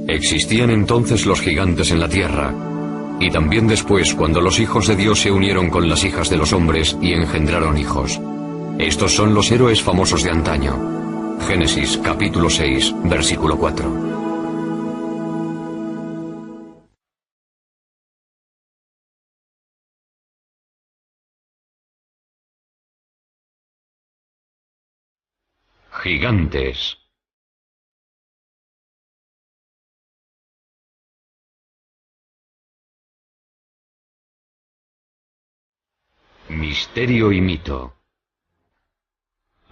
Existían entonces los gigantes en la tierra, y también después cuando los hijos de Dios se unieron con las hijas de los hombres y engendraron hijos. Estos son los héroes famosos de antaño. Génesis capítulo 6, versículo 4. Gigantes. Misterio y mito.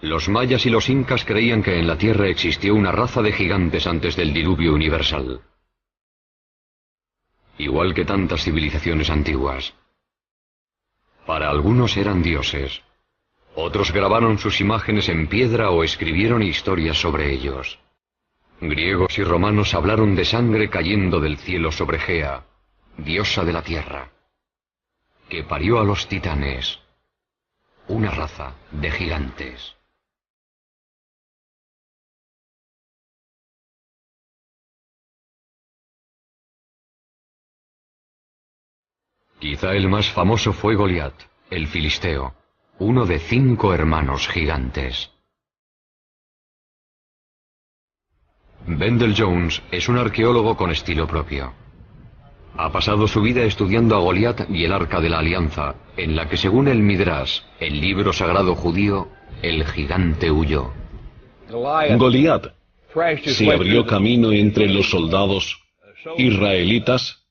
Los mayas y los incas creían que en la Tierra existió una raza de gigantes antes del diluvio universal, igual que tantas civilizaciones antiguas. Para algunos eran dioses, otros grabaron sus imágenes en piedra o escribieron historias sobre ellos. Griegos y romanos hablaron de sangre cayendo del cielo sobre Gea, diosa de la tierra, que parió a los titanes, una raza de gigantes. Quizá el más famoso fue Goliat, el filisteo, uno de 5 hermanos gigantes. Wendell Jones es un arqueólogo con estilo propio. Ha pasado su vida estudiando a Goliat y el Arca de la Alianza, en la que según el Midrash, el libro sagrado judío, el gigante huyó. Goliat se abrió camino entre los soldados israelitas,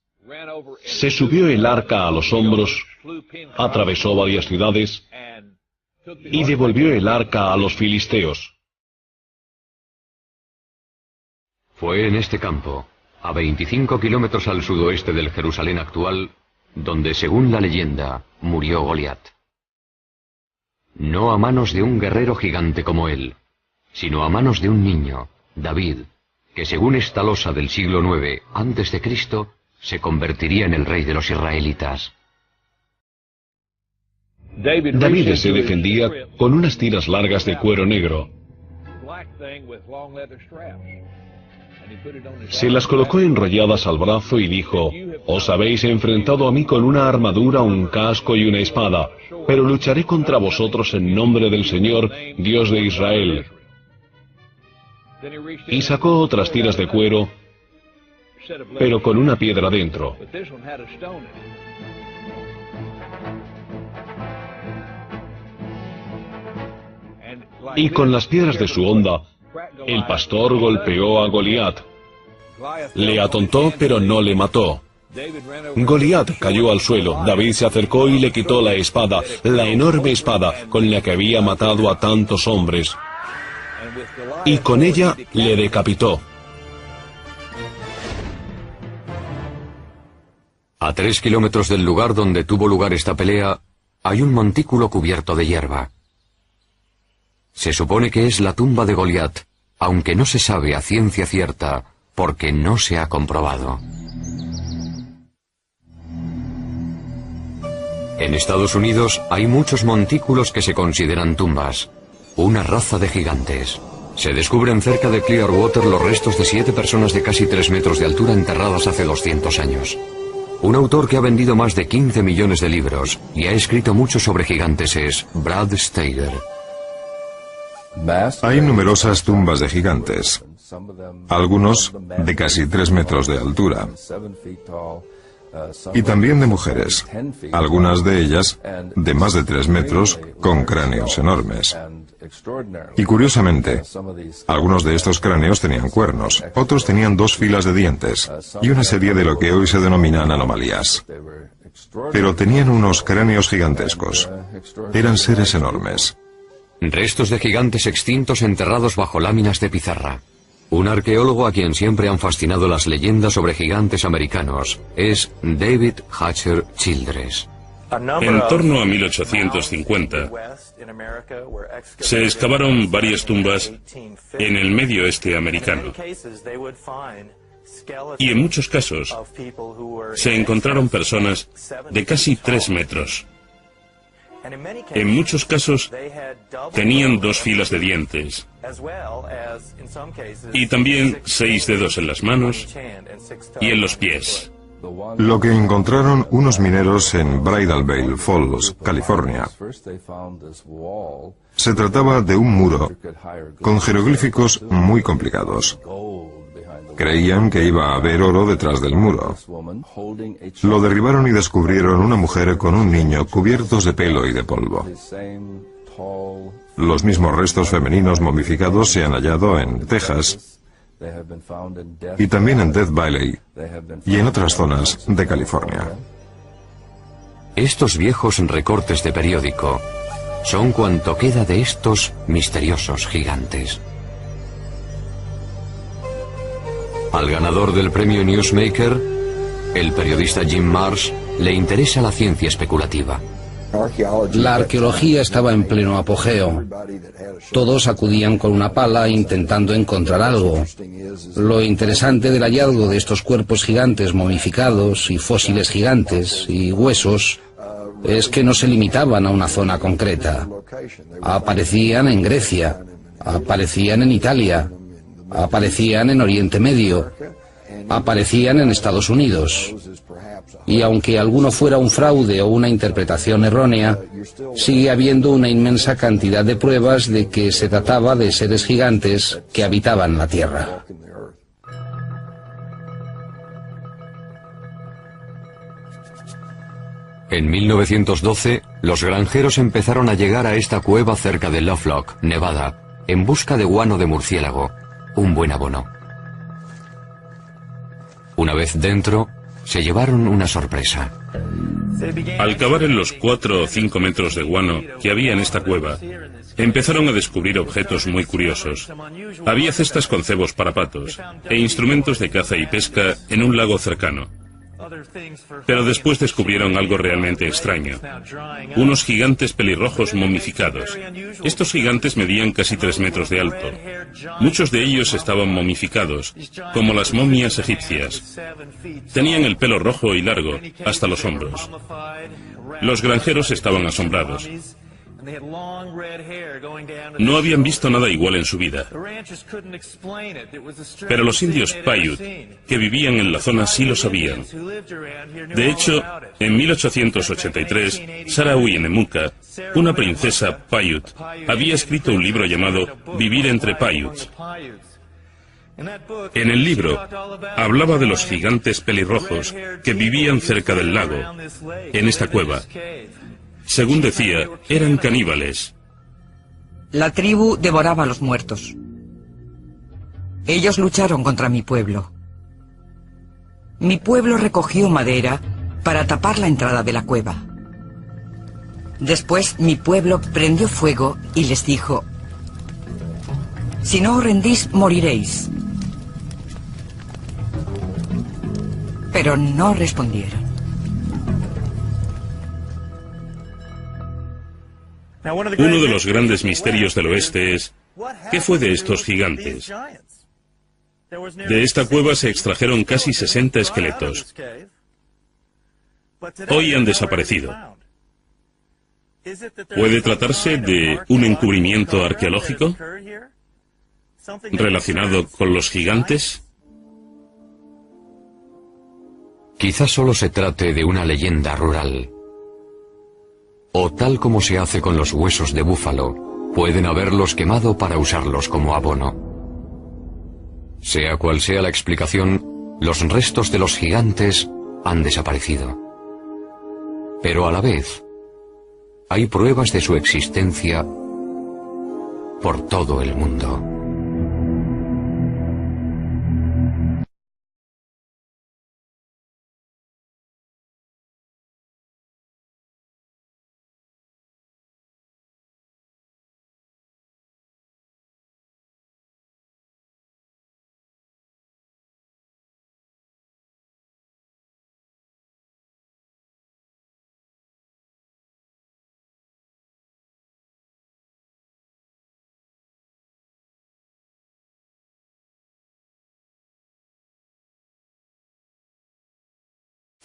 se subió el arca a los hombros, atravesó varias ciudades y devolvió el arca a los filisteos. Fue en este campo, a 25 kilómetros al sudoeste del Jerusalén actual, donde, según la leyenda, murió Goliat. No a manos de un guerrero gigante como él, sino a manos de un niño, David, que según esta losa del siglo IX a.C., se convertiría en el rey de los israelitas. David se defendía con unas tiras largas de cuero negro. Se las colocó enrolladas al brazo y dijo: «Os habéis enfrentado a mí con una armadura, un casco y una espada, pero lucharé contra vosotros en nombre del Señor, Dios de Israel». Y sacó otras tiras de cuero, pero con una piedra dentro. Y con las piedras de su honda, el pastor golpeó a Goliat. Le atontó, pero no le mató. Goliat cayó al suelo. David se acercó y le quitó la espada, la enorme espada con la que había matado a tantos hombres. Y con ella le decapitó. A 3 kilómetros del lugar donde tuvo lugar esta pelea, hay un montículo cubierto de hierba. Se supone que es la tumba de Goliat, aunque no se sabe a ciencia cierta, porque no se ha comprobado. En Estados Unidos hay muchos montículos que se consideran tumbas, una raza de gigantes. Se descubren cerca de Clearwater los restos de 7 personas de casi 3 metros de altura enterradas hace 200 años. Un autor que ha vendido más de 15 millones de libros y ha escrito mucho sobre gigantes es Brad Steiger. Hay numerosas tumbas de gigantes, algunos de casi 3 metros de altura, y también de mujeres, algunas de ellas de más de 3 metros con cráneos enormes. Y curiosamente, algunos de estos cráneos tenían cuernos, otros tenían 2 filas de dientes y una serie de lo que hoy se denominan anomalías. Pero tenían unos cráneos gigantescos. Eran seres enormes. Restos de gigantes extintos enterrados bajo láminas de pizarra. Un arqueólogo a quien siempre han fascinado las leyendas sobre gigantes americanos es David Hatcher Childress. En torno a 1850, se excavaron varias tumbas en el medio oeste americano. Y en muchos casos, se encontraron personas de casi 3 metros. En muchos casos tenían 2 filas de dientes y también 6 dedos en las manos y en los pies. Lo que encontraron unos mineros en Bridal Veil Falls, California, se trataba de un muro con jeroglíficos muy complicados. Creían que iba a haber oro detrás del muro. Lo derribaron y descubrieron una mujer con un niño cubiertos de pelo y de polvo. Los mismos restos femeninos momificados se han hallado en Texas y también en Death Valley y en otras zonas de California. Estos viejos recortes de periódico son cuanto queda de estos misteriosos gigantes. Al ganador del premio Newsmaker, el periodista Jim Marsh, le interesa la ciencia especulativa. La arqueología estaba en pleno apogeo. Todos acudían con una pala intentando encontrar algo. Lo interesante del hallazgo de estos cuerpos gigantes momificados y fósiles gigantes y huesos es que no se limitaban a una zona concreta. Aparecían en Grecia, aparecían en Italia, aparecían en Oriente Medio, aparecían en Estados Unidos. Y aunque alguno fuera un fraude o una interpretación errónea, sigue habiendo una inmensa cantidad de pruebas de que se trataba de seres gigantes que habitaban la Tierra. En 1912, los granjeros empezaron a llegar a esta cueva cerca de Lovelock, Nevada, en busca de guano de murciélago, un buen abono. Una vez dentro, se llevaron una sorpresa. Al cavar en los 4 o 5 metros de guano que había en esta cueva, empezaron a descubrir objetos muy curiosos. Había cestas con cebos para patos e instrumentos de caza y pesca en un lago cercano. Pero después descubrieron algo realmente extraño. Unos gigantes pelirrojos momificados. Estos gigantes medían casi 3 metros de alto. Muchos de ellos estaban momificados, como las momias egipcias. Tenían el pelo rojo y largo, hasta los hombros. Los granjeros estaban asombrados. No habían visto nada igual en su vida. Pero los indios Paiute, que vivían en la zona, sí lo sabían. De hecho, en 1883, Sarah Uyenemuka, una princesa Paiute, había escrito un libro llamado Vivir entre Paiute. En el libro, hablaba de los gigantes pelirrojos que vivían cerca del lago, en esta cueva. Según decía, eran caníbales. La tribu devoraba a los muertos. Ellos lucharon contra mi pueblo. Mi pueblo recogió madera para tapar la entrada de la cueva. Después mi pueblo prendió fuego y les dijo: si no os rendís, moriréis. Pero no respondieron. Uno de los grandes misterios del oeste es, ¿qué fue de estos gigantes? De esta cueva se extrajeron casi 60 esqueletos. Hoy han desaparecido. ¿Puede tratarse de un encubrimiento arqueológico relacionado con los gigantes? Quizás solo se trate de una leyenda rural. O tal como se hace con los huesos de búfalo, pueden haberlos quemado para usarlos como abono. Sea cual sea la explicación, los restos de los gigantes han desaparecido. Pero a la vez, hay pruebas de su existencia por todo el mundo.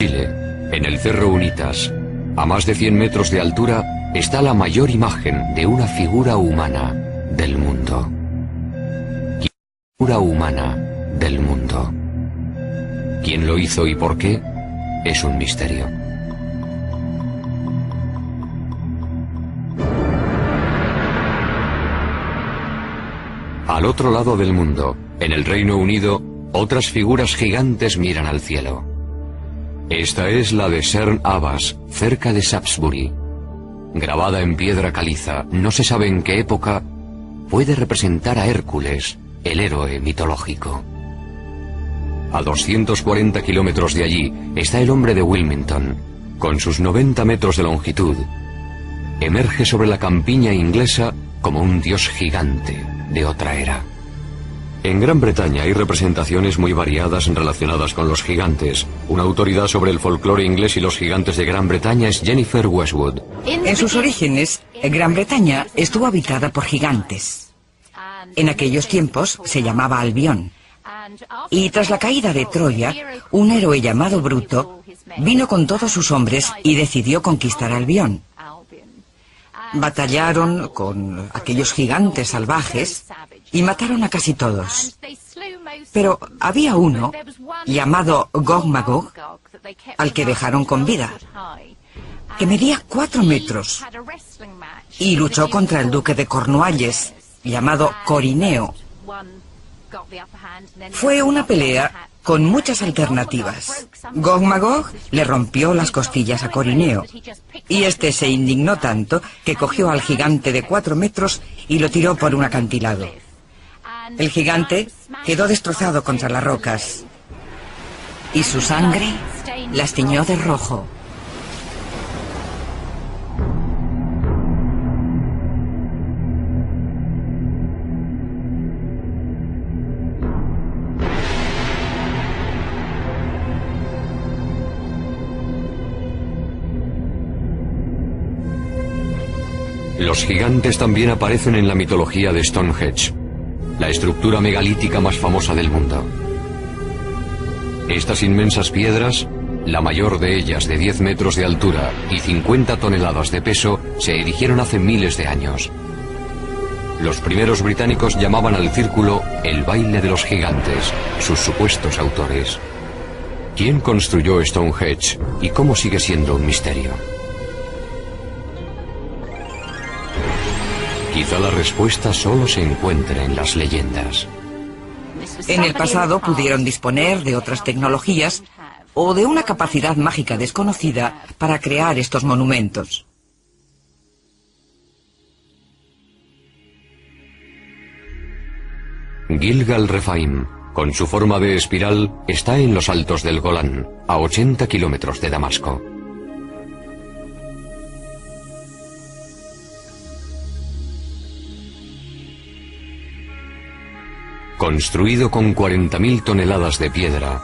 Chile, en el Cerro Unitas, a más de 100 metros de altura, está la mayor imagen de una figura humana del mundo. Figura humana del mundo. ¿Quién lo hizo y por qué? Es un misterio. Al otro lado del mundo, en el Reino Unido, otras figuras gigantes miran al cielo. Esta es la de Cerne Abbas, cerca de Shaftesbury. Grabada en piedra caliza, no se sabe en qué época, puede representar a Hércules, el héroe mitológico. A 240 kilómetros de allí está el hombre de Wilmington, con sus 90 metros de longitud. Emerge sobre la campiña inglesa como un dios gigante de otra era. En Gran Bretaña hay representaciones muy variadas relacionadas con los gigantes. Una autoridad sobre el folclore inglés y los gigantes de Gran Bretaña es Jennifer Westwood. En sus orígenes, Gran Bretaña estuvo habitada por gigantes. En aquellos tiempos se llamaba Albión. Y tras la caída de Troya, un héroe llamado Bruto vino con todos sus hombres y decidió conquistar Albión. Batallaron con aquellos gigantes salvajes y mataron a casi todos. Pero había uno, llamado Gog Magog, al que dejaron con vida, que medía 4 metros y luchó contra el duque de Cornualles, llamado Corineo. Fue una pelea con muchas alternativas. Gog Magog le rompió las costillas a Corineo, y este se indignó tanto que cogió al gigante de 4 metros y lo tiró por un acantilado. El gigante quedó destrozado contra las rocas, y su sangre las tiñó de rojo. Los gigantes también aparecen en la mitología de Stonehenge, la estructura megalítica más famosa del mundo. Estas inmensas piedras, la mayor de ellas de 10 metros de altura y 50 toneladas de peso, se erigieron hace miles de años. Los primeros británicos llamaban al círculo el baile de los gigantes, sus supuestos autores. ¿Quién construyó Stonehenge y cómo sigue siendo un misterio? Quizá la respuesta solo se encuentre en las leyendas. En el pasado pudieron disponer de otras tecnologías o de una capacidad mágica desconocida para crear estos monumentos. Gilgal Rephaim, con su forma de espiral, está en los altos del Golán, a 80 kilómetros de Damasco. Construido con 40.000 toneladas de piedra,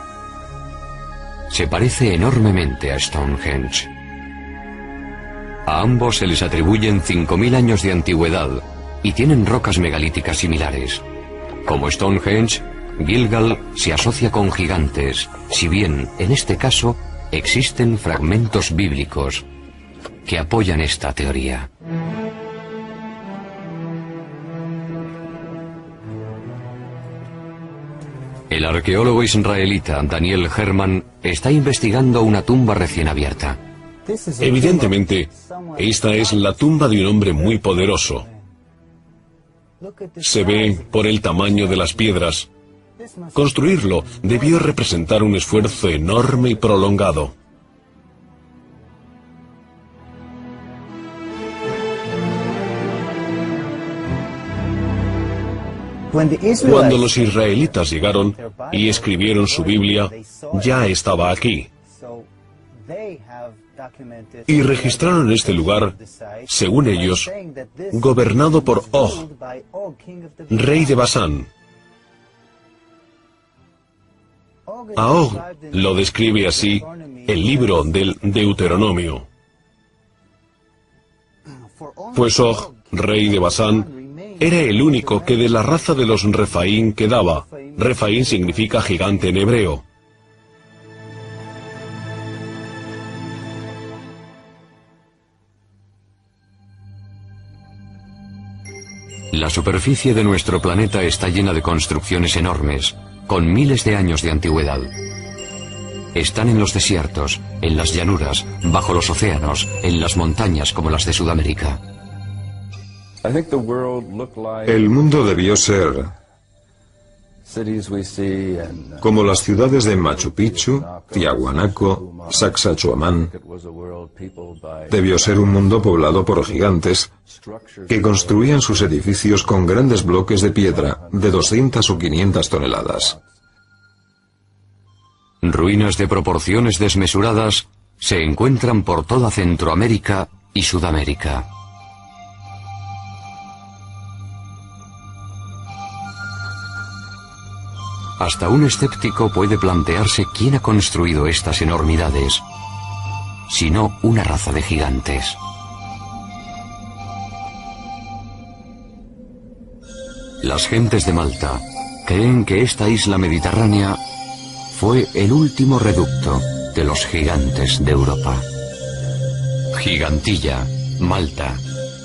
se parece enormemente a Stonehenge. A ambos se les atribuyen 5.000 años de antigüedad y tienen rocas megalíticas similares. Como Stonehenge, Gilgal se asocia con gigantes, si bien, en este caso, existen fragmentos bíblicos que apoyan esta teoría. El arqueólogo israelita Daniel Herman está investigando una tumba recién abierta. Evidentemente, esta es la tumba de un hombre muy poderoso. Se ve por el tamaño de las piedras. Construirlo debió representar un esfuerzo enorme y prolongado. Cuando los israelitas llegaron y escribieron su Biblia, ya estaba aquí. Y registraron este lugar, según ellos, gobernado por Og, rey de Basán. A Og lo describe así el libro del Deuteronomio. Pues Og, rey de Basán, era el único que de la raza de los Rephaim quedaba. Rephaim significa gigante en hebreo. La superficie de nuestro planeta está llena de construcciones enormes, con miles de años de antigüedad. Están en los desiertos, en las llanuras, bajo los océanos, en las montañas como las de Sudamérica. El mundo debió ser como las ciudades de Machu Picchu, Tiahuanaco, Sacsayhuamán. Debió ser un mundo poblado por gigantes que construían sus edificios con grandes bloques de piedra de 200 o 500 toneladas. Ruinas de proporciones desmesuradas se encuentran por toda Centroamérica y Sudamérica. Hasta un escéptico puede plantearse quién ha construido estas enormidades, si no una raza de gigantes. Las gentes de Malta creen que esta isla mediterránea fue el último reducto de los gigantes de Europa. Gigantilla, Malta.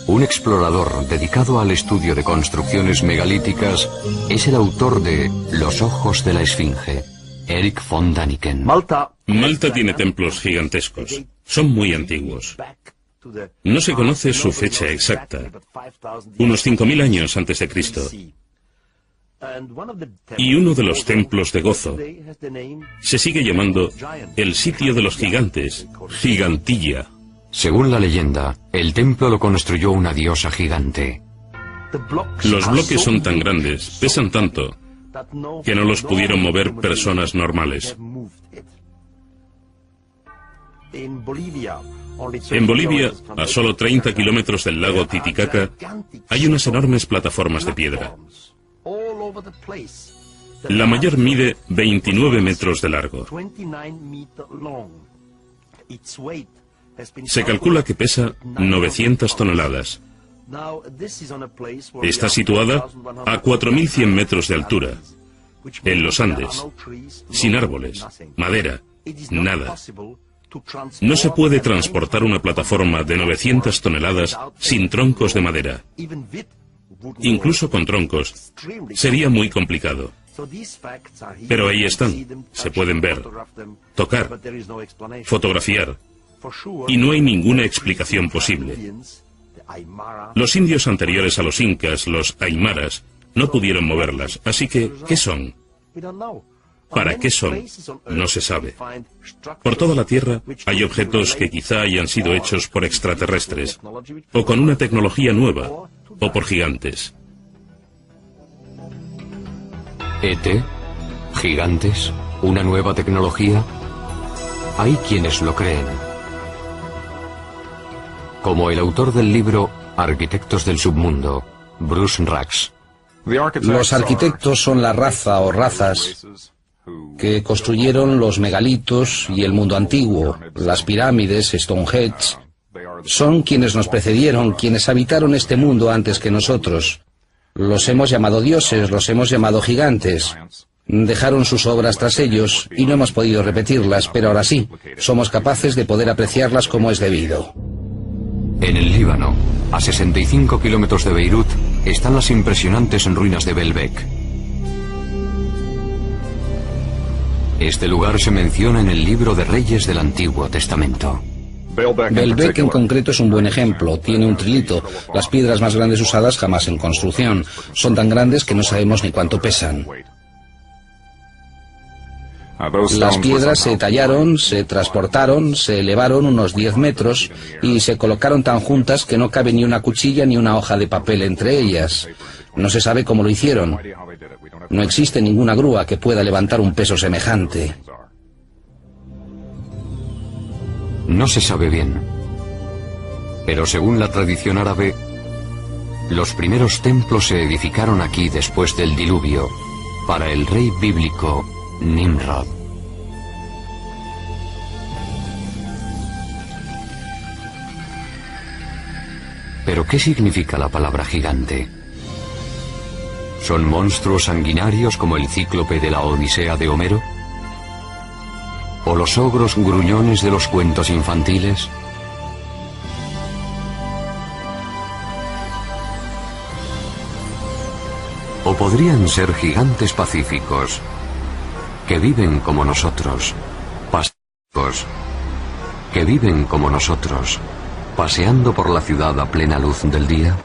Un explorador dedicado al estudio de construcciones megalíticas es el autor de Los ojos de la Esfinge, Eric von Daniken. Malta tiene templos gigantescos. Son muy antiguos. No se conoce su fecha exacta. Unos 5.000 años antes de Cristo. Y uno de los templos de Gozo se sigue llamando el sitio de los gigantes, Gigantilla. Según la leyenda, el templo lo construyó una diosa gigante. Los bloques son tan grandes, pesan tanto, que no los pudieron mover personas normales. En Bolivia, a solo 30 kilómetros del lago Titicaca, hay unas enormes plataformas de piedra. La mayor mide 29 metros de largo. Se calcula que pesa 900 toneladas. Está situada a 4.100 metros de altura, en los Andes, sin árboles, madera, nada. No se puede transportar una plataforma de 900 toneladas sin troncos de madera. Incluso con troncos, sería muy complicado. Pero ahí están, se pueden ver, tocar, fotografiar, y no hay ninguna explicación posible. Los indios anteriores a los incas, los aymaras, no pudieron moverlas, así que, ¿qué son? ¿Para qué son? No se sabe. Por toda la Tierra hay objetos que quizá hayan sido hechos por extraterrestres, o con una tecnología nueva, o por gigantes. ¿ET? ¿Gigantes? ¿Una nueva tecnología? Hay quienes lo creen. Como el autor del libro Arquitectos del Submundo, Bruce Rax. Los arquitectos son la raza o razas que construyeron los megalitos y el mundo antiguo, las pirámides, Stonehenge. Son quienes nos precedieron, quienes habitaron este mundo antes que nosotros. Los hemos llamado dioses, los hemos llamado gigantes. Dejaron sus obras tras ellos y no hemos podido repetirlas, pero ahora sí, somos capaces de poder apreciarlas como es debido. En el Líbano, a 65 kilómetros de Beirut, están las impresionantes ruinas de Baalbek. Este lugar se menciona en el libro de Reyes del Antiguo Testamento. Baalbek en concreto es un buen ejemplo. Tiene un trilito. Las piedras más grandes usadas jamás en construcción. Son tan grandes que no sabemos ni cuánto pesan. Las piedras se tallaron, se transportaron, se elevaron unos 10 metros y se colocaron tan juntas que no cabe ni una cuchilla ni una hoja de papel entre ellas. No se sabe cómo lo hicieron. No existe ninguna grúa que pueda levantar un peso semejante. No se sabe bien. Pero según la tradición árabe, los primeros templos se edificaron aquí después del diluvio, para el rey bíblico Nimrod. ¿Pero qué significa la palabra gigante? ¿Son monstruos sanguinarios como el cíclope de la Odisea de Homero? ¿O los ogros gruñones de los cuentos infantiles? podrían ser gigantes pacíficos, que viven como nosotros, pacíficos, que viven como nosotros, paseando por la ciudad a plena luz del día.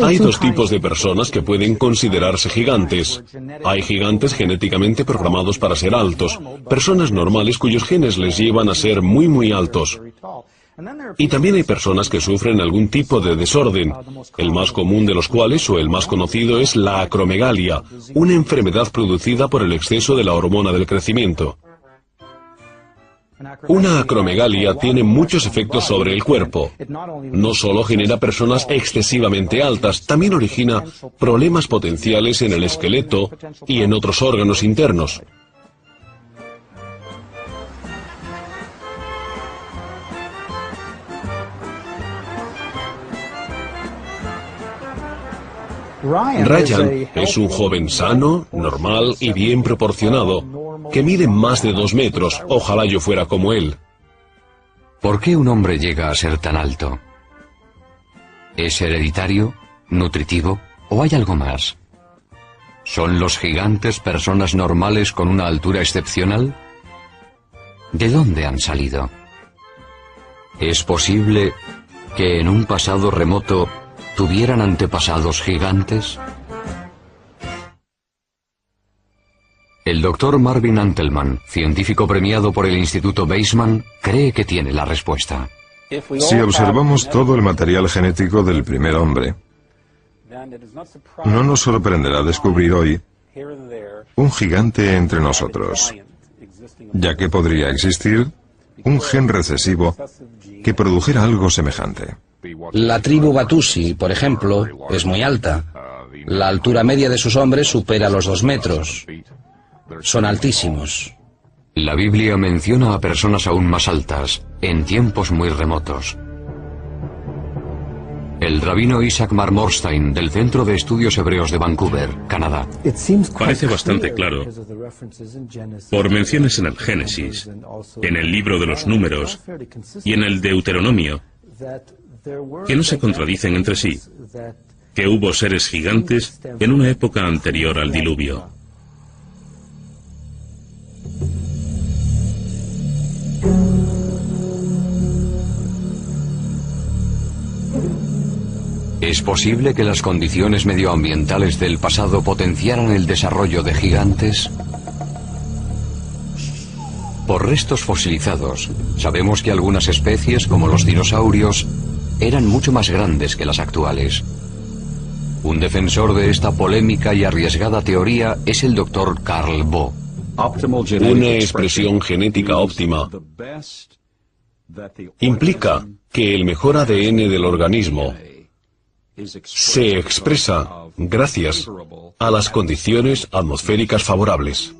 Hay dos tipos de personas que pueden considerarse gigantes. Hay gigantes genéticamente programados para ser altos, personas normales cuyos genes les llevan a ser muy altos. Y también hay personas que sufren algún tipo de desorden, el más común de los cuales, o el más conocido, es la acromegalia, una enfermedad producida por el exceso de la hormona del crecimiento. Una acromegalia tiene muchos efectos sobre el cuerpo. No solo genera personas excesivamente altas, también origina problemas potenciales en el esqueleto y en otros órganos internos. Ryan es un joven sano, normal y bien proporcionado, que mide más de 2 metros. Ojalá yo fuera como él. ¿Por qué un hombre llega a ser tan alto? ¿Es hereditario, nutritivo o hay algo más? ¿Son los gigantes personas normales con una altura excepcional? ¿De dónde han salido? ¿Es posible que en un pasado remoto tuvieran antepasados gigantes? El doctor Marvin Antelman, científico premiado por el Instituto Weizmann, cree que tiene la respuesta. Si observamos todo el material genético del primer hombre, no nos sorprenderá descubrir hoy un gigante entre nosotros, ya que podría existir un gen recesivo que produjera algo semejante. La tribu Batusi, por ejemplo, es muy alta. La altura media de sus hombres supera los 2 metros. Son altísimos. La Biblia menciona a personas aún más altas, en tiempos muy remotos. El rabino Isaac Marmorstein, del Centro de Estudios Hebreos de Vancouver, Canadá. Parece bastante claro, por menciones en el Génesis, en el libro de los Números y en el Deuteronomio, que no se contradicen entre sí, que hubo seres gigantes en una época anterior al diluvio. ¿Es posible que las condiciones medioambientales del pasado potenciaran el desarrollo de gigantes? Por restos fosilizados, sabemos que algunas especies, como los dinosaurios, eran mucho más grandes que las actuales. Un defensor de esta polémica y arriesgada teoría es el Dr. Carl Bo. Una expresión genética óptima implica que el mejor ADN del organismo se expresa gracias a las condiciones atmosféricas favorables.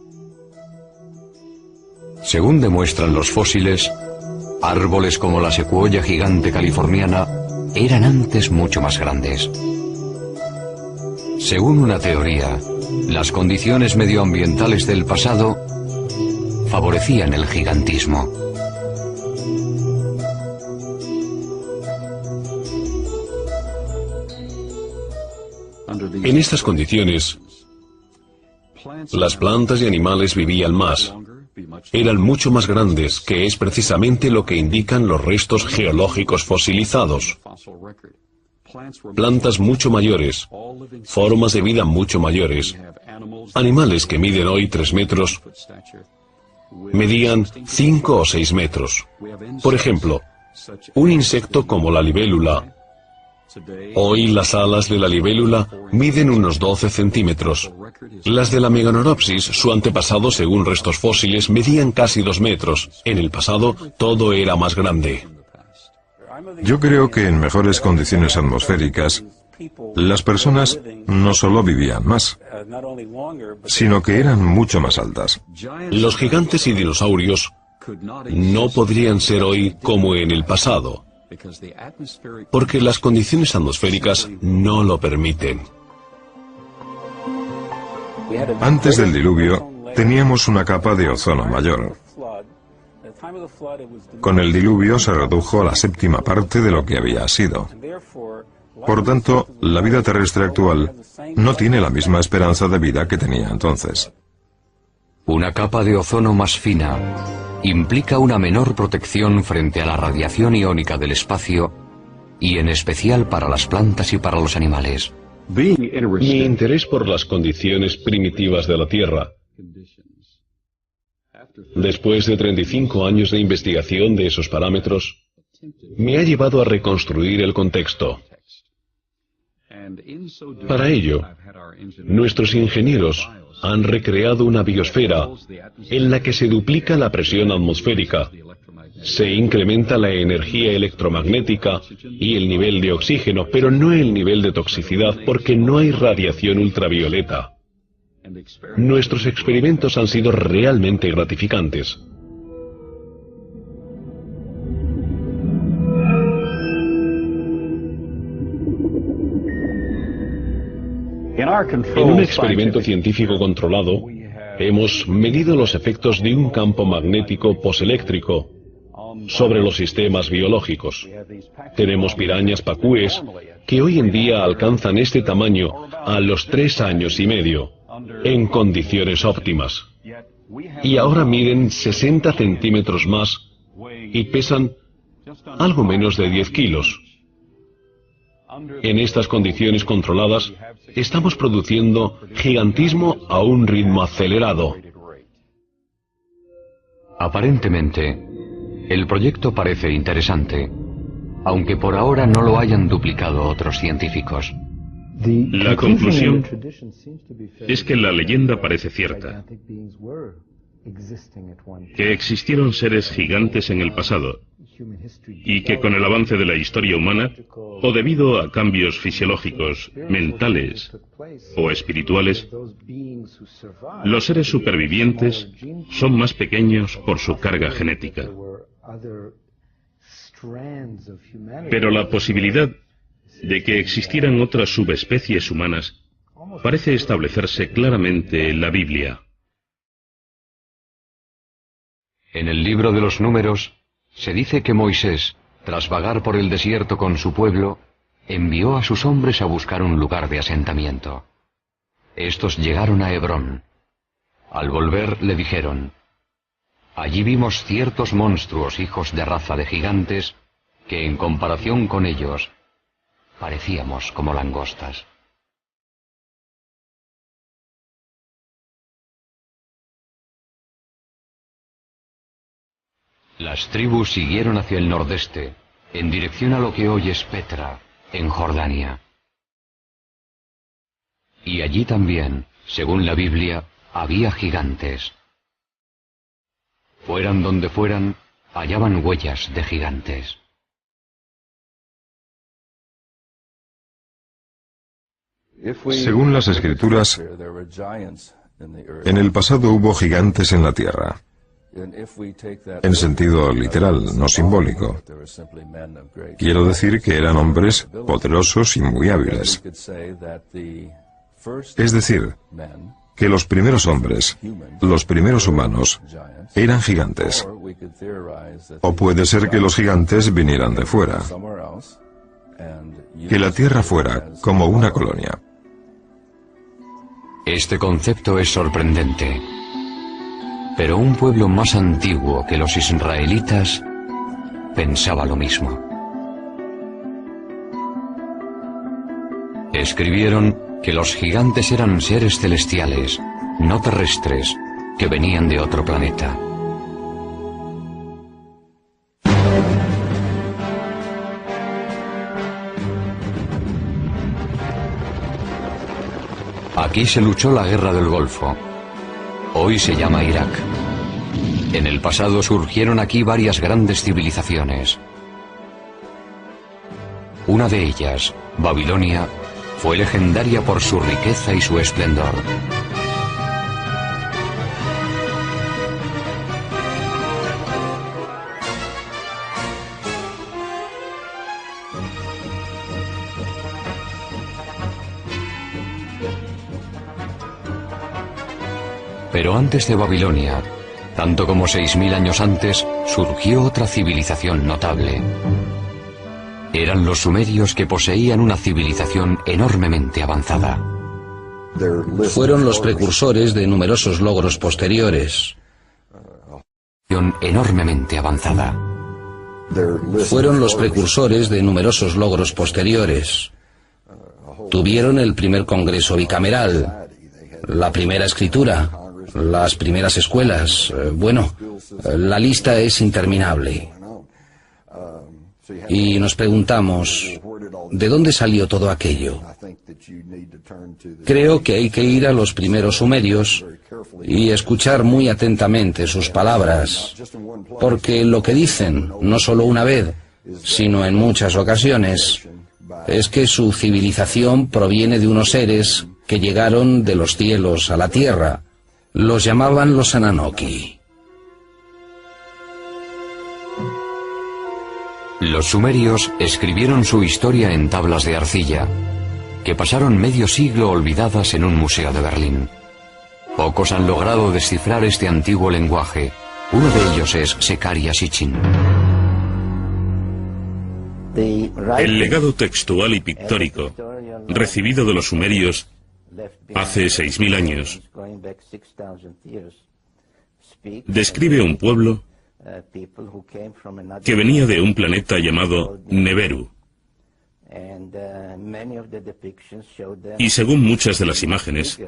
Según demuestran los fósiles, árboles como la secuoya gigante californiana eran antes mucho más grandes. Según una teoría, las condiciones medioambientales del pasado favorecían el gigantismo. En estas condiciones, las plantas y animales vivían más, eran mucho más grandes, que es precisamente lo que indican los restos geológicos fosilizados. Plantas mucho mayores, formas de vida mucho mayores, animales que miden hoy 3 metros, medían 5 o 6 metros. Por ejemplo, un insecto como la libélula. Hoy las alas de la libélula miden unos 12 centímetros. Las de la Meganeropsis, su antepasado según restos fósiles, medían casi 2 metros. En el pasado todo era más grande. Yo creo que en mejores condiciones atmosféricas, las personas no solo vivían más, sino que eran mucho más altas. Los gigantes y dinosaurios no podrían ser hoy como en el pasado, porque las condiciones atmosféricas no lo permiten. Antes del diluvio, teníamos una capa de ozono mayor. Con el diluvio se redujo a la séptima parte de lo que había sido. Por tanto, la vida terrestre actual no tiene la misma esperanza de vida que tenía entonces. Una capa de ozono más fina implica una menor protección frente a la radiación iónica del espacio y en especial para las plantas y para los animales. Mi interés por las condiciones primitivas de la Tierra, después de 35 años de investigación de esos parámetros, me ha llevado a reconstruir el contexto. Para ello, nuestros ingenieros han recreado una biosfera en la que se duplica la presión atmosférica, se incrementa la energía electromagnética y el nivel de oxígeno, pero no el nivel de toxicidad porque no hay radiación ultravioleta. Nuestros experimentos han sido realmente gratificantes. En un experimento científico controlado, hemos medido los efectos de un campo magnético poseléctrico sobre los sistemas biológicos. Tenemos pirañas pacúes que hoy en día alcanzan este tamaño a los 3 años y medio, en condiciones óptimas. Y ahora miden 60 centímetros más y pesan algo menos de 10 kilos. En estas condiciones controladas, estamos produciendo gigantismo a un ritmo acelerado. Aparentemente, el proyecto parece interesante, aunque por ahora no lo hayan duplicado otros científicos. La conclusión es que la leyenda parece cierta, que existieron seres gigantes en el pasado, y que con el avance de la historia humana, o debido a cambios fisiológicos, mentales o espirituales, los seres supervivientes son más pequeños por su carga genética. Pero la posibilidad de que existieran otras subespecies humanas parece establecerse claramente en la Biblia. En el libro de los Números se dice que Moisés, tras vagar por el desierto con su pueblo, envió a sus hombres a buscar un lugar de asentamiento. Estos llegaron a Hebrón. Al volver le dijeron: allí vimos ciertos monstruos hijos de raza de gigantes que en comparación con ellos parecíamos como langostas. Las tribus siguieron hacia el nordeste, en dirección a lo que hoy es Petra, en Jordania. Y allí también, según la Biblia, había gigantes. Fueran donde fueran, hallaban huellas de gigantes. Según las Escrituras, en el pasado hubo gigantes en la tierra. En sentido literal, no simbólico. Quiero decir que eran hombres poderosos y muy hábiles. Es decir, que los primeros hombres, los primeros humanos, eran gigantes. O puede ser que los gigantes vinieran de fuera. Que la tierra fuera como una colonia. Este concepto es sorprendente. Pero un pueblo más antiguo que los israelitas pensaba lo mismo. Escribieron que los gigantes eran seres celestiales, no terrestres, que venían de otro planeta. Aquí se luchó la guerra del Golfo. Hoy se llama Irak. En el pasado surgieron aquí varias grandes civilizaciones. Una de ellas, Babilonia, fue legendaria por su riqueza y su esplendor. Pero antes de Babilonia, Tanto como 6000 años antes, surgió otra civilización notable. Eran los sumerios, que poseían una civilización enormemente avanzada. Fueron los precursores de numerosos logros posteriores. Enormemente avanzada. Fueron los precursores de numerosos logros posteriores. Tuvieron el primer congreso bicameral, la primera escritura, las primeras escuelas. La lista es interminable. Y nos preguntamos, ¿de dónde salió todo aquello? Creo que hay que ir a los primeros sumerios y escuchar muy atentamente sus palabras, porque lo que dicen, no solo una vez, sino en muchas ocasiones, es que su civilización proviene de unos seres que llegaron de los cielos a la tierra. Los llamaban los Ananoki. Los sumerios escribieron su historia en tablas de arcilla, que pasaron medio siglo olvidadas en un museo de Berlín. Pocos han logrado descifrar este antiguo lenguaje. Uno de ellos es Zecharia Sitchin. El legado textual y pictórico recibido de los sumerios hace 6000 años describe un pueblo que venía de un planeta llamado Neberu. Y según muchas de las imágenes,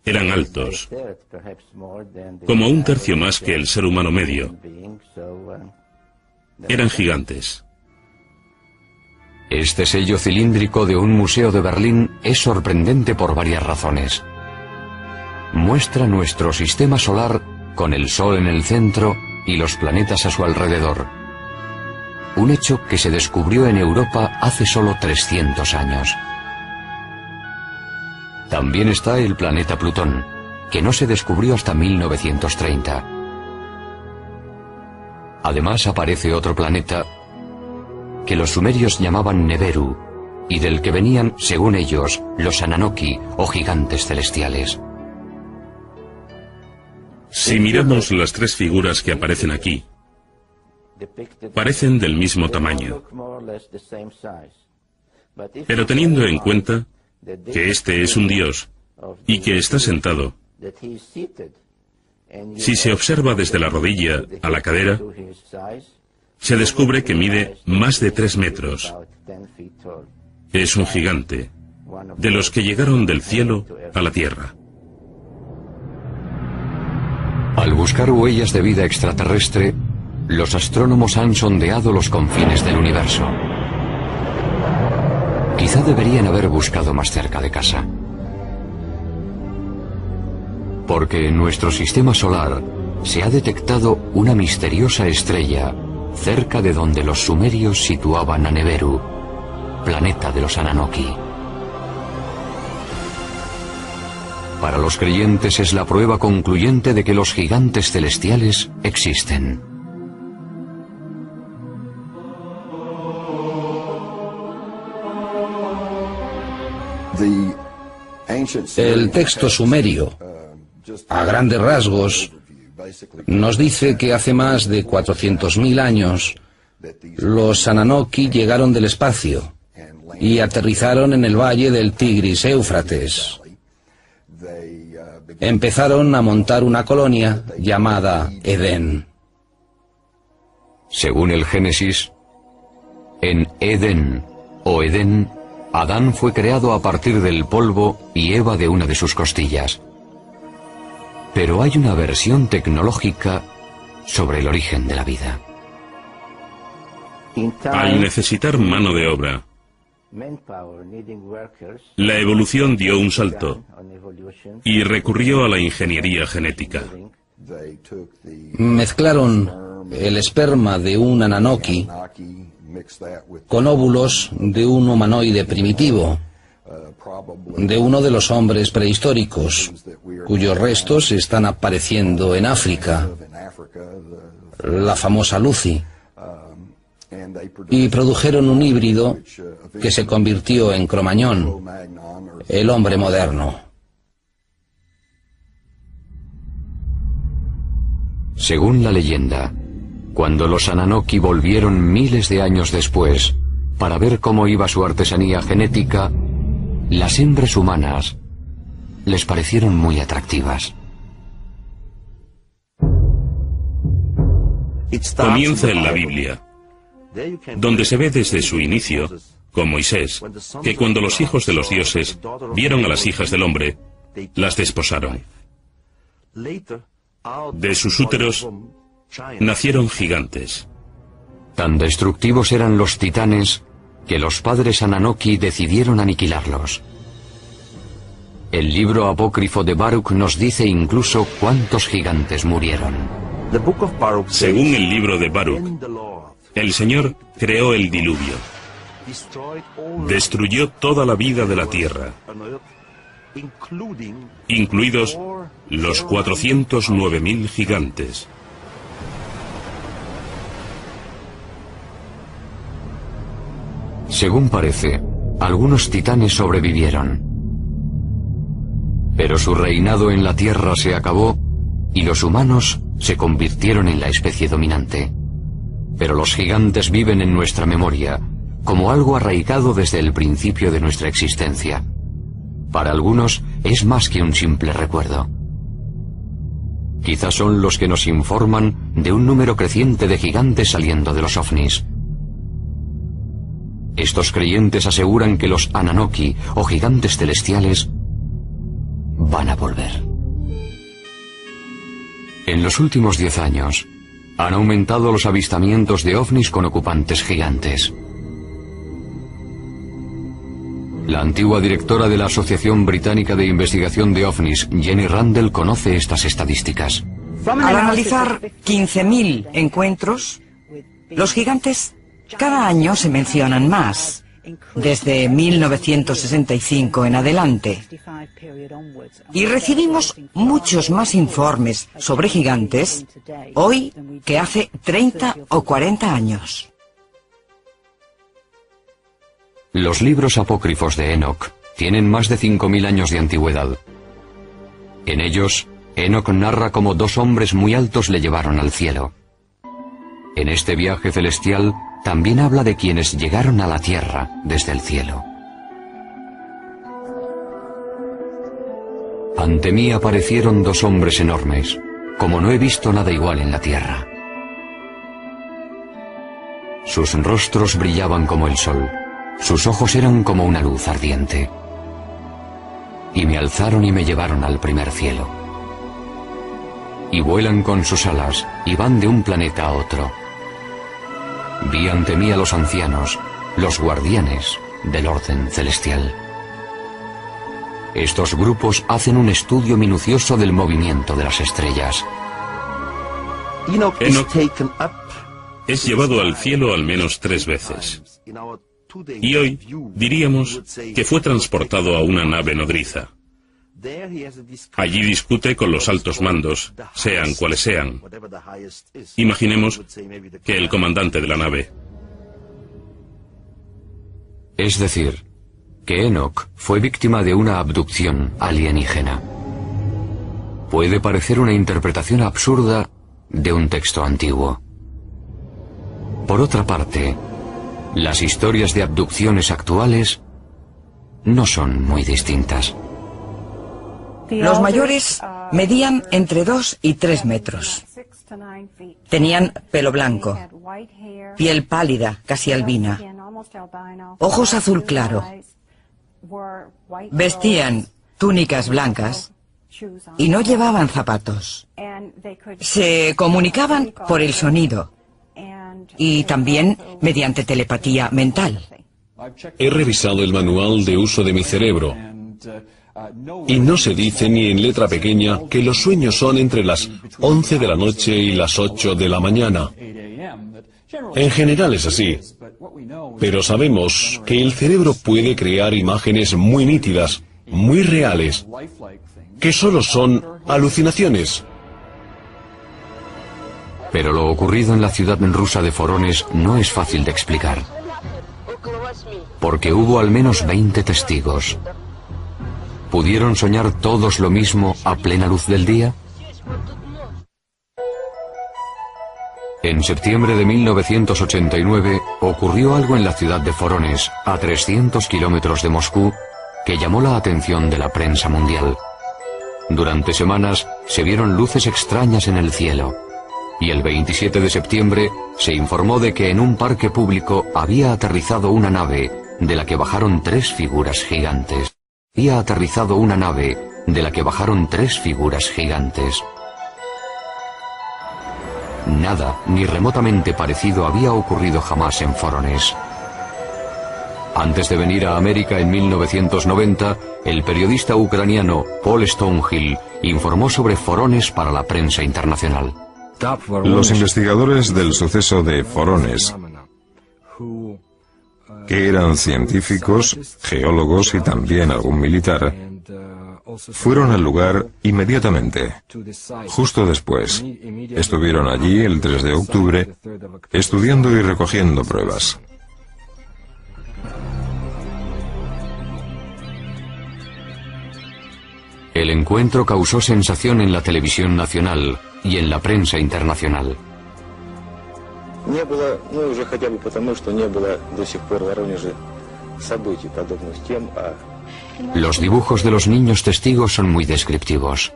eran altos, como un tercio más que el ser humano medio. Eran gigantes. Este sello cilíndrico de un museo de Berlín es sorprendente por varias razones. Muestra nuestro sistema solar con el Sol en el centro y los planetas a su alrededor. Un hecho que se descubrió en Europa hace solo 300 años. También está el planeta Plutón, que no se descubrió hasta 1930. Además aparece otro planeta que los sumerios llamaban Neberu, y del que venían, según ellos, los Ananoki, o gigantes celestiales. Si miramos las tres figuras que aparecen aquí, parecen del mismo tamaño. Pero teniendo en cuenta que este es un dios y que está sentado, si se observa desde la rodilla a la cadera, se descubre que mide más de 3 metros. Es un gigante, de los que llegaron del cielo a la tierra. Al buscar huellas de vida extraterrestre, los astrónomos han sondeado los confines del universo. Quizá deberían haber buscado más cerca de casa. Porque en nuestro sistema solar se ha detectado una misteriosa estrella cerca de donde los sumerios situaban a Neberu, planeta de los Ananoki. Para los creyentes es la prueba concluyente de que los gigantes celestiales existen. El texto sumerio, a grandes rasgos, nos dice que hace más de 400.000 años los Ananoki llegaron del espacio y aterrizaron en el valle del Tigris-Éufrates. Empezaron a montar una colonia llamada Edén. Según el Génesis, en Edén o Edén, Adán fue creado a partir del polvo y Eva de una de sus costillas. Pero hay una versión tecnológica sobre el origen de la vida. Al necesitar mano de obra, la evolución dio un salto y recurrió a la ingeniería genética. Mezclaron el esperma de un Ananoki con óvulos de un humanoide primitivo, de uno de los hombres prehistóricos, cuyos restos están apareciendo en África, la famosa Lucy, y produjeron un híbrido que se convirtió en Cromañón, el hombre moderno. Según la leyenda, cuando los Ananoki volvieron miles de años después para ver cómo iba su artesanía genética, las hembras humanas les parecieron muy atractivas. Comienza en la Biblia, donde se ve desde su inicio, con Moisés, que cuando los hijos de los dioses vieron a las hijas del hombre, las desposaron. De sus úteros nacieron gigantes. Tan destructivos eran los titanes que los padres Ananoki decidieron aniquilarlos. El libro apócrifo de Baruch nos dice incluso cuántos gigantes murieron. Según el libro de Baruch, el Señor creó el diluvio. Destruyó toda la vida de la tierra, incluidos los 409.000 gigantes. Según parece, algunos titanes sobrevivieron. Pero su reinado en la Tierra se acabó y los humanos se convirtieron en la especie dominante. Pero los gigantes viven en nuestra memoria, como algo arraigado desde el principio de nuestra existencia. Para algunos es más que un simple recuerdo. Quizás son los que nos informan de un número creciente de gigantes saliendo de los ovnis. Estos creyentes aseguran que los Ananoki, o gigantes celestiales, van a volver. En los últimos 10 años, han aumentado los avistamientos de ovnis con ocupantes gigantes. La antigua directora de la Asociación Británica de Investigación de OVNIs, Jenny Randall, conoce estas estadísticas. Al analizar 15.000 encuentros, los gigantes cada año se mencionan más, desde 1965 en adelante. Y recibimos muchos más informes sobre gigantes hoy que hace 30 o 40 años. Los libros apócrifos de Enoch tienen más de 5.000 años de antigüedad. En ellos, Enoch narra cómo 2 hombres muy altos le llevaron al cielo. En este viaje celestial también habla de quienes llegaron a la tierra desde el cielo. Ante mí aparecieron 2 hombres enormes, como no he visto nada igual en la tierra. Sus rostros brillaban como el sol, sus ojos eran como una luz ardiente. Y me alzaron y me llevaron al primer cielo. Y vuelan con sus alas y van de un planeta a otro. Vi ante mí a los ancianos, los guardianes del orden celestial. Estos grupos hacen un estudio minucioso del movimiento de las estrellas. Enoch es llevado al cielo al menos 3 veces. Y hoy diríamos que fue transportado a una nave nodriza. Allí discute con los altos mandos, sean cuales sean. Imaginemos que el comandante de la nave. Es decir, que Enoch fue víctima de una abducción alienígena. Puede parecer una interpretación absurda de un texto antiguo. Por otra parte, las historias de abducciones actuales no son muy distintas. Los mayores medían entre 2 y 3 metros. Tenían pelo blanco, piel pálida, casi albina, ojos azul claro. Vestían túnicas blancas y no llevaban zapatos. Se comunicaban por el sonido y también mediante telepatía mental. He revisado el manual de uso de mi cerebro y no se dice ni en letra pequeña que los sueños son entre las 11 de la noche y las 8 de la mañana. En general es así, pero sabemos que el cerebro puede crear imágenes muy nítidas, muy reales, que solo son alucinaciones. Pero lo ocurrido en la ciudad rusa de Forones no es fácil de explicar, porque hubo al menos 20 testigos. ¿Pudieron soñar todos lo mismo a plena luz del día? En septiembre de 1989 ocurrió algo en la ciudad de Forones, a 300 kilómetros de Moscú, que llamó la atención de la prensa mundial. Durante semanas se vieron luces extrañas en el cielo, y el 27 de septiembre se informó de que en un parque público había aterrizado una nave de la que bajaron 3 figuras gigantes. Había aterrizado una nave de la que bajaron 3 figuras gigantes. Nada, ni remotamente parecido, había ocurrido jamás en Forones. Antes de venir a América en 1990, el periodista ucraniano Paul Stonehill informó sobre Forones para la prensa internacional. Los investigadores del suceso de Forones, que eran científicos, geólogos y también algún militar, fueron al lugar inmediatamente. Justo después, estuvieron allí el 3 de octubre, estudiando y recogiendo pruebas. El encuentro causó sensación en la televisión nacional y en la prensa internacional. Не было, ну уже хотя бы потому, что не было до сих пор в Воронеже событий, подобных тем, Los dibujos de los niños testigos son muy descriptivos.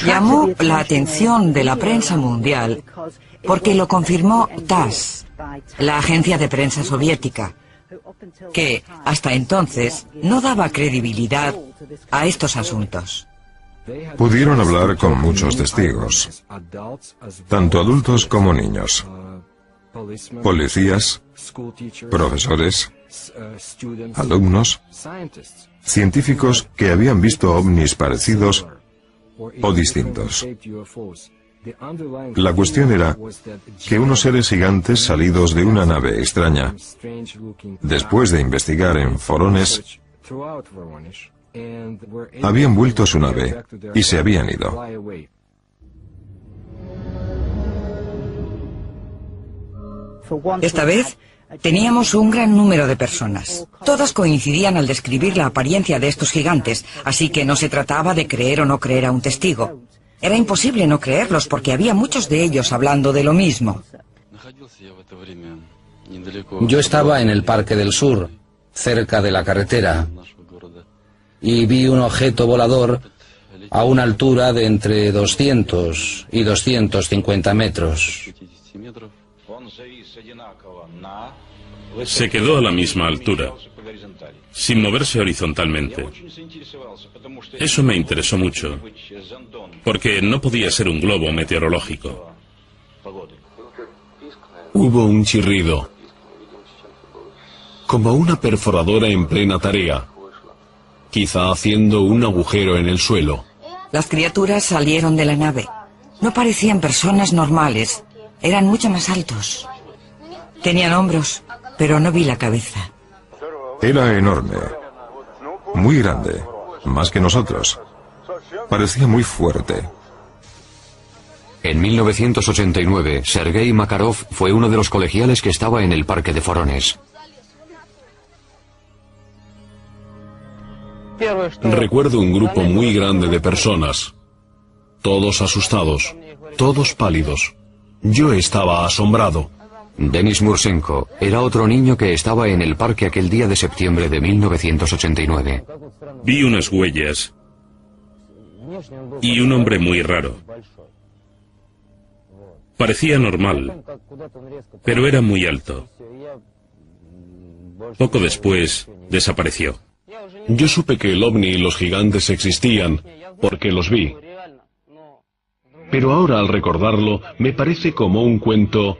Llamó la atención de la prensa mundial porque lo confirmó TASS, la agencia de prensa soviética, que hasta entonces no daba credibilidad a estos asuntos. Pudieron hablar con muchos testigos, tanto adultos como niños, policías, profesores, alumnos, científicos que habían visto ovnis parecidos o distintos. La cuestión era que unos seres gigantes salidos de una nave extraña, después de investigar en Forones, habían vuelto a su nave y se habían ido. Esta vez teníamos un gran número de personas. Todas coincidían al describir la apariencia de estos gigantes, así que no se trataba de creer o no creer a un testigo. Era imposible no creerlos porque había muchos de ellos hablando de lo mismo. Yo estaba en el Parque del Sur, cerca de la carretera, y vi un objeto volador a una altura de entre 200 y 250 metros. Se quedó a la misma altura, sin moverse horizontalmente. Eso me interesó mucho, porque no podía ser un globo meteorológico. Hubo un chirrido, como una perforadora en plena tarea, quizá haciendo un agujero en el suelo. Las criaturas salieron de la nave. No parecían personas normales, eran mucho más altos. Tenían hombros, pero no vi la cabeza. Era enorme, muy grande, más que nosotros. Parecía muy fuerte. En 1989, Sergei Makarov fue uno de los colegiales que estaba en el parque de Forones. Recuerdo un grupo muy grande de personas, todos asustados, todos pálidos. Yo estaba asombrado. Denis Mursenko era otro niño que estaba en el parque aquel día de septiembre de 1989. Vi unas huellas y un hombre muy raro. Parecía normal, pero era muy alto. Poco después, desapareció. Yo supe que el ovni y los gigantes existían, porque los vi. Pero ahora, al recordarlo, me parece como un cuento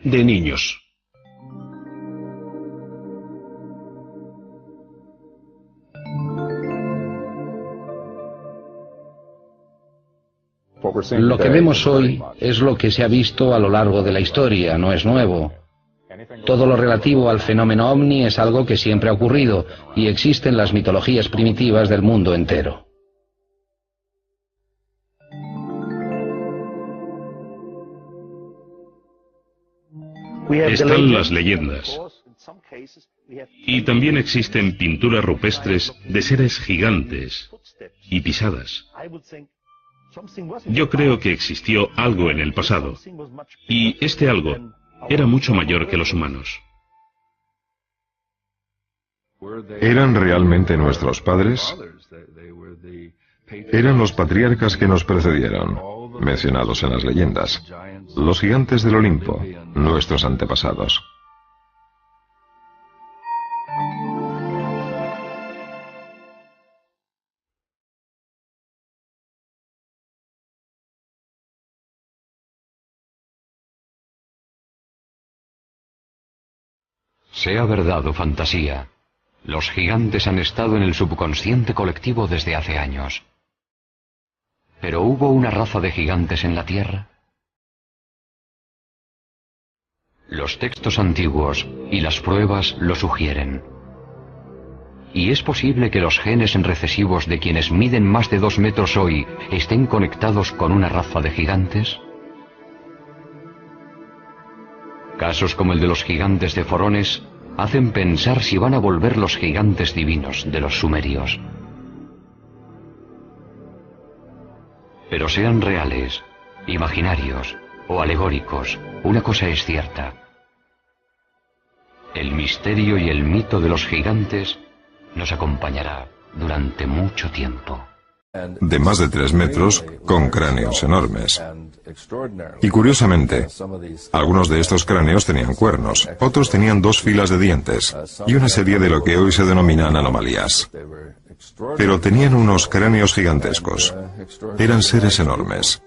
de niños. Lo que vemos hoy es lo que se ha visto a lo largo de la historia, no es nuevo. Todo lo relativo al fenómeno ovni es algo que siempre ha ocurrido y existe en las mitologías primitivas del mundo entero. Están las leyendas, Y también existen pinturas rupestres de seres gigantes y pisadas. Yo creo que existió algo en el pasado, y este algo era mucho mayor que los humanos. ¿Eran realmente nuestros padres? Eran los patriarcas que nos precedieron, mencionados en las leyendas, los gigantes del Olimpo, nuestros antepasados. Sea verdad o fantasía, los gigantes han estado en el subconsciente colectivo desde hace años. ¿Pero hubo una raza de gigantes en la Tierra? Los textos antiguos y las pruebas lo sugieren. ¿Y es posible que los genes recesivos de quienes miden más de 2 metros hoy estén conectados con una raza de gigantes? Casos como el de los gigantes de Forones hacen pensar si van a volver los gigantes divinos de los sumerios. Pero sean reales, imaginarios o alegóricos, una cosa es cierta. El misterio y el mito de los gigantes nos acompañará durante mucho tiempo. De más de 3 metros, con cráneos enormes. Y curiosamente, algunos de estos cráneos tenían cuernos, otros tenían 2 filas de dientes, y una serie de lo que hoy se denominan anomalías. Pero tenían unos cráneos gigantescos. Eran seres enormes.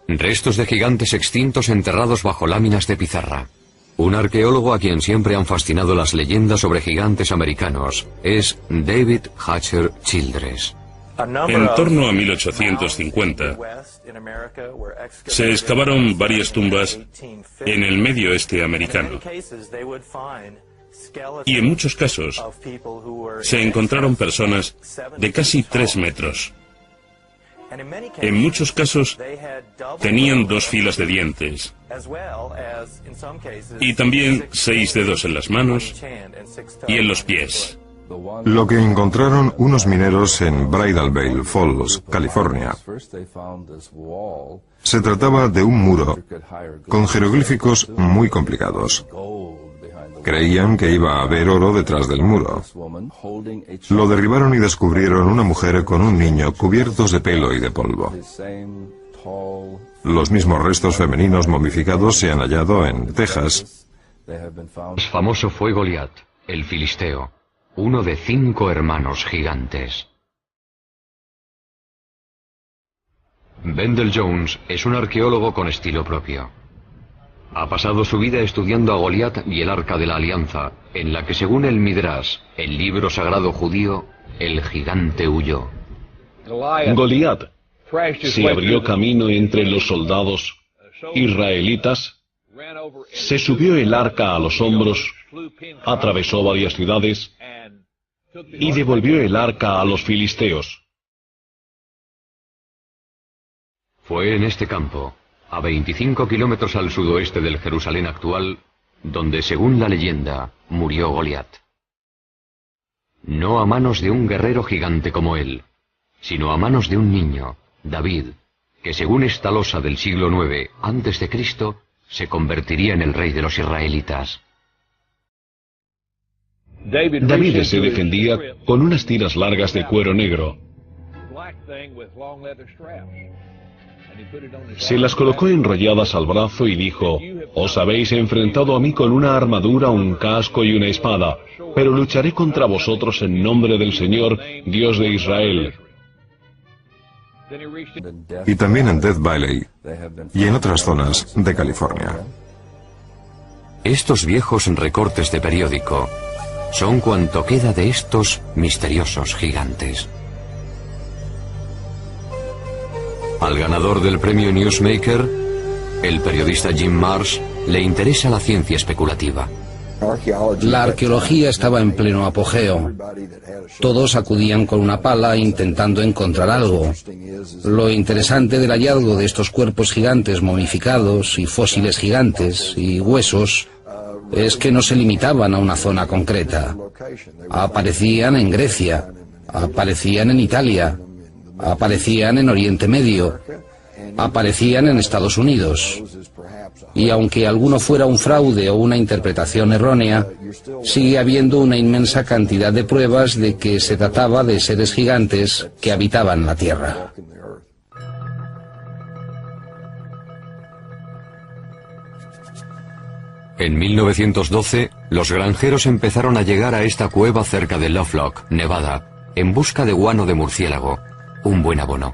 Restos de gigantes extintos enterrados bajo láminas de pizarra. Un arqueólogo a quien siempre han fascinado las leyendas sobre gigantes americanos es David Hatcher Childress. En torno a 1850, se excavaron varias tumbas en el medio oeste americano. Y en muchos casos, se encontraron personas de casi 3 metros. En muchos casos, tenían 2 filas de dientes. Y también 6 dedos en las manos y en los pies. Lo que encontraron unos mineros en Bridal Veil Falls, California, se trataba de un muro con jeroglíficos muy complicados. Creían que iba a haber oro detrás del muro. Lo derribaron y descubrieron una mujer con un niño cubiertos de pelo y de polvo. Los mismos restos femeninos momificados se han hallado en Texas. El famoso fue Goliat, el filisteo, uno de 5 hermanos gigantes. Wendell Jones es un arqueólogo con estilo propio. Ha pasado su vida estudiando a Goliat y el Arca de la Alianza, en la que según el Midrash, el libro sagrado judío, el gigante huyó. Goliat se abrió camino entre los soldados israelitas, se subió el arca a los hombros, atravesó varias ciudades y devolvió el arca a los filisteos. Fue en este campo, a 25 kilómetros al sudoeste del Jerusalén actual, donde, según la leyenda, murió Goliat. No a manos de un guerrero gigante como él, sino a manos de un niño, David, que según esta losa del siglo IX a.C., se convertiría en el rey de los israelitas. David se defendía con unas tiras largas de cuero negro. Se las colocó enrolladas al brazo y dijo: «Os habéis enfrentado a mí con una armadura, un casco y una espada, pero lucharé contra vosotros en nombre del Señor, Dios de Israel». Y también en Death Valley y en otras zonas de California. Estos viejos recortes de periódico son cuanto queda de estos misteriosos gigantes. Al ganador del premio Newsmaker, el periodista Jim Marsh, le interesa la ciencia especulativa. La arqueología estaba en pleno apogeo. Todos acudían con una pala intentando encontrar algo. Lo interesante del hallazgo de estos cuerpos gigantes momificados y fósiles gigantes y huesos es que no se limitaban a una zona concreta. Aparecían en Grecia, aparecían en Italia, aparecían en Oriente Medio, aparecían en Estados Unidos. Y aunque alguno fuera un fraude o una interpretación errónea, sigue habiendo una inmensa cantidad de pruebas de que se trataba de seres gigantes que habitaban la Tierra. En 1912, los granjeros empezaron a llegar a esta cueva cerca de Lovelock, Nevada, en busca de guano de murciélago, un buen abono.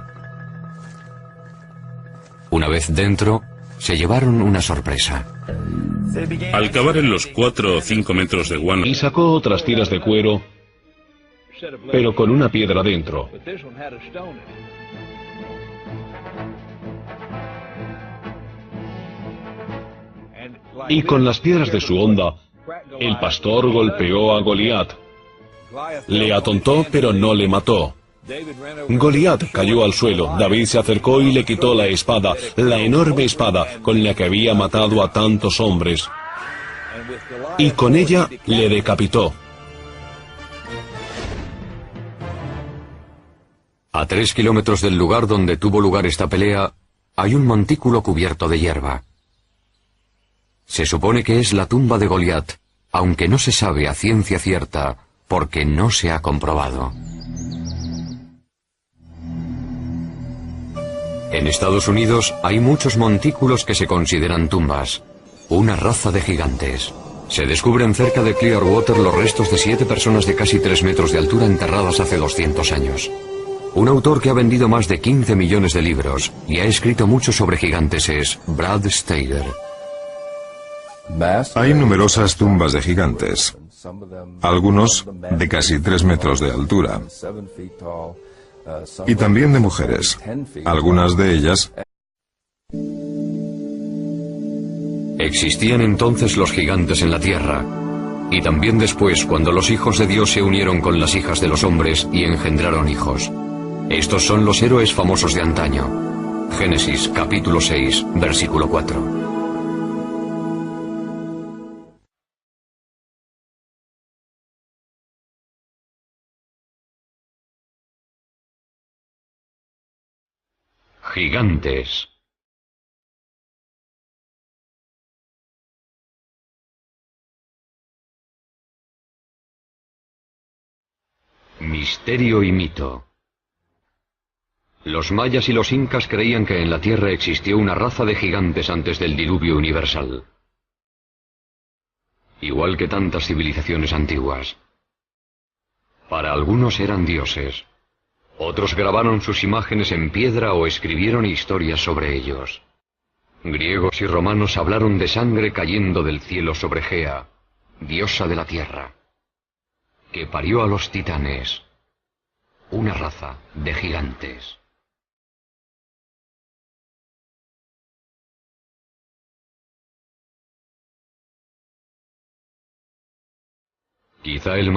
Una vez dentro, se llevaron una sorpresa. Al cavar en los 4 o 5 metros de guano, Y sacó otras tiras de cuero, pero con una piedra dentro. Y con las piedras de su honda, el pastor golpeó a Goliat. Le atontó, pero no le mató. Goliat cayó al suelo. David se acercó y le quitó la espada, la enorme espada con la que había matado a tantos hombres. Y con ella le decapitó. A 3 kilómetros del lugar donde tuvo lugar esta pelea, hay un montículo cubierto de hierba. Se supone que es la tumba de Goliat, aunque no se sabe a ciencia cierta, porque no se ha comprobado. En Estados Unidos hay muchos montículos que se consideran tumbas, una raza de gigantes. Se descubren cerca de Clearwater los restos de 7 personas de casi 3 metros de altura enterradas hace 200 años. Un autor que ha vendido más de 15 millones de libros y ha escrito mucho sobre gigantes es Brad Steiger. Hay numerosas tumbas de gigantes, algunos de casi 3 metros de altura, y también de mujeres, algunas de ellas. Existían entonces los gigantes en la tierra, y también después cuando los hijos de Dios se unieron con las hijas de los hombres y engendraron hijos. Estos son los héroes famosos de antaño. Génesis capítulo 6, versículo 4. Gigantes. Misterio y mito. Los mayas y los incas creían que en la Tierra existió una raza de gigantes antes del diluvio universal. Igual que tantas civilizaciones antiguas. Para algunos eran dioses. Otros grabaron sus imágenes en piedra o escribieron historias sobre ellos. Griegos y romanos hablaron de sangre cayendo del cielo sobre Gea, diosa de la tierra, que parió a los titanes, una raza de gigantes. Quizá el más